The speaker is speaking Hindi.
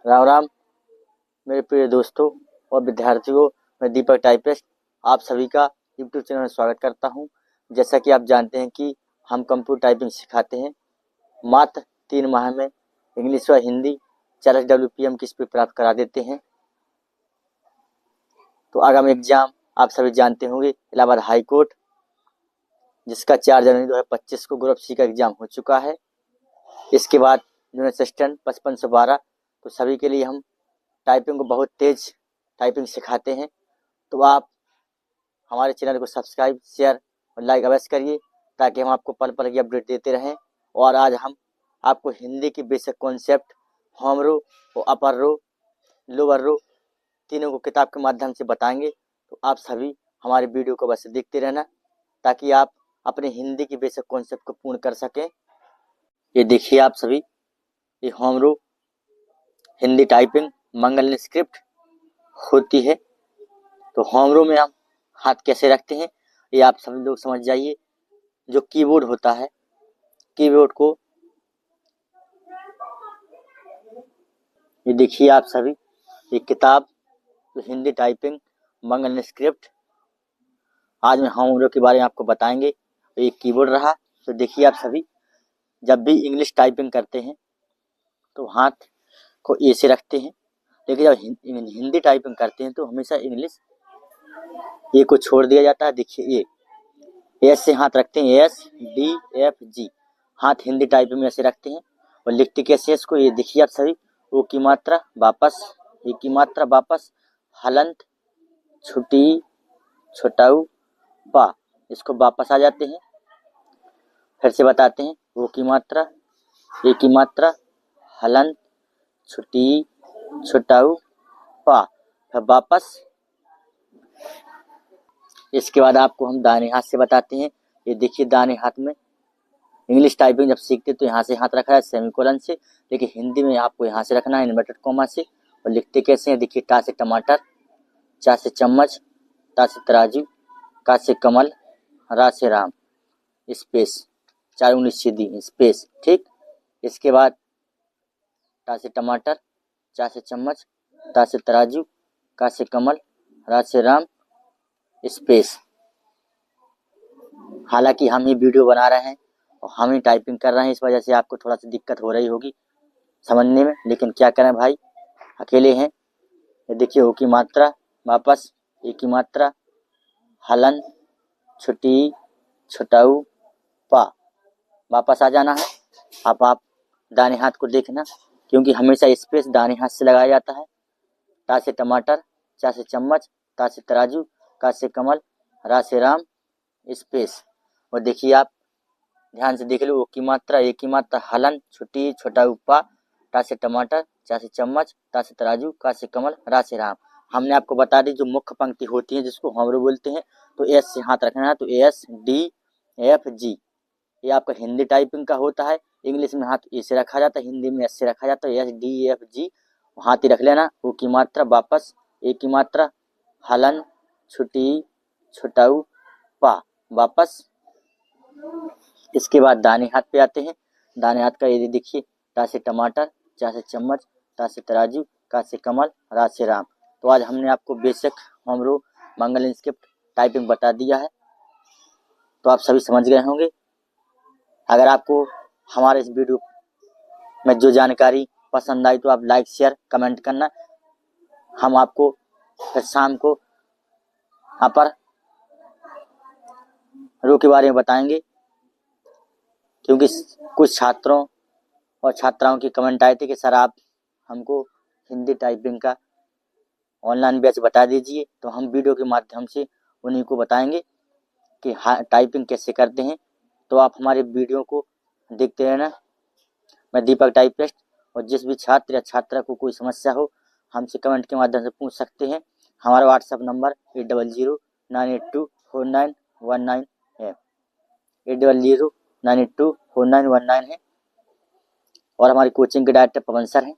राम राम मेरे प्रिय दोस्तों और विद्यार्थियों। मैं दीपक टाइपिस्ट आप सभी का यूट्यूब चैनल में स्वागत करता हूं। जैसा कि आप जानते हैं कि हम कंप्यूटर टाइपिंग सिखाते हैं। मात्र 3 माह में इंग्लिश व हिंदी 40 WPM की स्पीड प्राप्त करा देते हैं। तो आगामी एग्जाम आप सभी जानते होंगे, इलाहाबाद हाई कोर्ट, जिसका 4 जनवरी 2025 को ग्रुप सी का एग्जाम हो चुका है। इसके बाद जूनियर असिस्टेंट 5512, तो सभी के लिए हम टाइपिंग को बहुत तेज टाइपिंग सिखाते हैं। तो आप हमारे चैनल को सब्सक्राइब, शेयर और लाइक अवश्य करिए ताकि हम आपको पल पल की अपडेट देते रहें। और आज हम आपको हिंदी की बेसिक कॉन्सेप्ट, होम रो और अपर रो, लोअर रो तीनों को किताब के माध्यम से बताएंगे। तो आप सभी हमारे वीडियो को बस देखते रहना ताकि आप अपने हिंदी की बेसिक कॉन्सेप्ट को पूर्ण कर सकें। ये देखिए आप सभी, ये होम रो हिंदी टाइपिंग मंगल स्क्रिप्ट होती है। तो होम रो में हम हाथ कैसे रखते हैं ये आप सभी लोग समझ जाइए। जो कीबोर्ड होता है, कीबोर्ड को ये देखिए आप सभी, ये किताब तो हिंदी टाइपिंग मंगल स्क्रिप्ट, आज मैं होम रो के बारे में आपको बताएंगे। ये कीबोर्ड रहा। तो देखिए आप सभी, जब भी इंग्लिश टाइपिंग करते हैं तो हाथ को ए से रखते हैं, लेकिन जब हिंदी टाइपिंग करते हैं तो हमेशा इंग्लिश ए को छोड़ दिया जाता है। देखिए ये एस से हाथ रखते हैं, SDFG, हाथ हिंदी टाइपिंग में ऐसे रखते हैं। और लिखते कैसे इसको, ये देखिए आप सभी, ओ की मात्रा वापस, ए की मात्रा वापस, हलंत, छुटी, छोटाऊ, पा, इसको वापस आ जाते हैं। फिर से बताते हैं, ओ की मात्रा, ए की मात्रा, हलंत, छुटी, छोटाऊ, पा, फिर वापस। इसके बाद आपको हम दाहिने हाथ से बताते हैं। ये देखिए दाहिने हाथ में इंग्लिश टाइपिंग जब सीखते तो यहाँ से हाथ रखा है सेमीकोलन से, लेकिन हिंदी में आपको यहाँ से रखना है इन्वर्टेड कॉमा से। और लिखते कैसे हैं, देखिए टा से टमाटर, चा से चम्मच, ता से तराजू, का से कमल, रा से राम, स्पेस, 4 उंगली सीधी, स्पेस, ठीक। इसके बाद टा से टमाटर, चा से चम्मच, ता से तराजू, का से कमल, रा से राम, स्पेस। हालांकि हम ये वीडियो बना रहे हैं और हम ही टाइपिंग कर रहे हैं, इस वजह से आपको थोड़ा सा दिक्कत हो रही होगी समझने में, लेकिन क्या करें भाई, अकेले हैं। ये देखिए ओ की मात्रा वापस, ए की मात्रा, हलन, छुटी, छोटाऊ, पा, वापस आ जाना है। अब आप दाहिने हाथ को देखना, क्योंकि हमेशा स्पेस दाहिने हाथ से लगाया जाता है। ता से टमाटर, चा से चम्मच, ता से तराजू, का से कमल, रा से राम, स्पेस। और देखिए आप ध्यान से देख लो, ओ की मात्रा, ए की मात्रा, हलन, छुटी, छोटा उपा, टा से टमाटर, चा से चम्मच, ता से तराजू, का से कमल, रा से राम। हमने आपको बता दी जो मुख्य पंक्ति होती है जिसको होम रो बोलते हैं। तो एस से हाथ रखना है, तो SDFG ये आपका हिंदी टाइपिंग का होता है। इंग्लिश में हाथ ए से रखा जाता है, हिंदी में एस से रखा जाता है, SDFG हाथ ही रख लेना। ओ की मात्रा वापस, ए की मात्रा, हलन, छुटी, छोटाऊ, पा, वापस। इसके बाद दाहिने हाथ पे आते हैं। दाहिने हाथ का ये देखिए, टा से टमाटर, चा से चम्मच, ता से तराजू, का से कमल, रा से राम। तो आज हमने आपको बेसिक होम रो मंगल स्क्रिप्ट टाइपिंग बता दिया है, तो आप सभी समझ गए होंगे। अगर आपको हमारे इस वीडियो में जो जानकारी पसंद आई तो आप लाइक, शेयर, कमेंट करना। हम आपको फिर शाम को अपर रो के बारे में बताएंगे, क्योंकि कुछ छात्रों और छात्राओं की कमेंट आए थे कि सर आप हमको हिंदी टाइपिंग का ऑनलाइन बैच बता दीजिए। तो हम वीडियो के माध्यम से उन्हीं को बताएंगे कि टाइपिंग कैसे करते हैं। तो आप हमारे वीडियो को देखते रहना। मैं दीपक टाइपिस्ट, और जिस भी छात्र या छात्रा को कोई समस्या हो हमसे कमेंट के माध्यम से पूछ सकते हैं। हमारा व्हाट्सएप नंबर 8009824919 है, 8009824919 है। और हमारी कोचिंग के डायरेक्टर पवन सर हैं।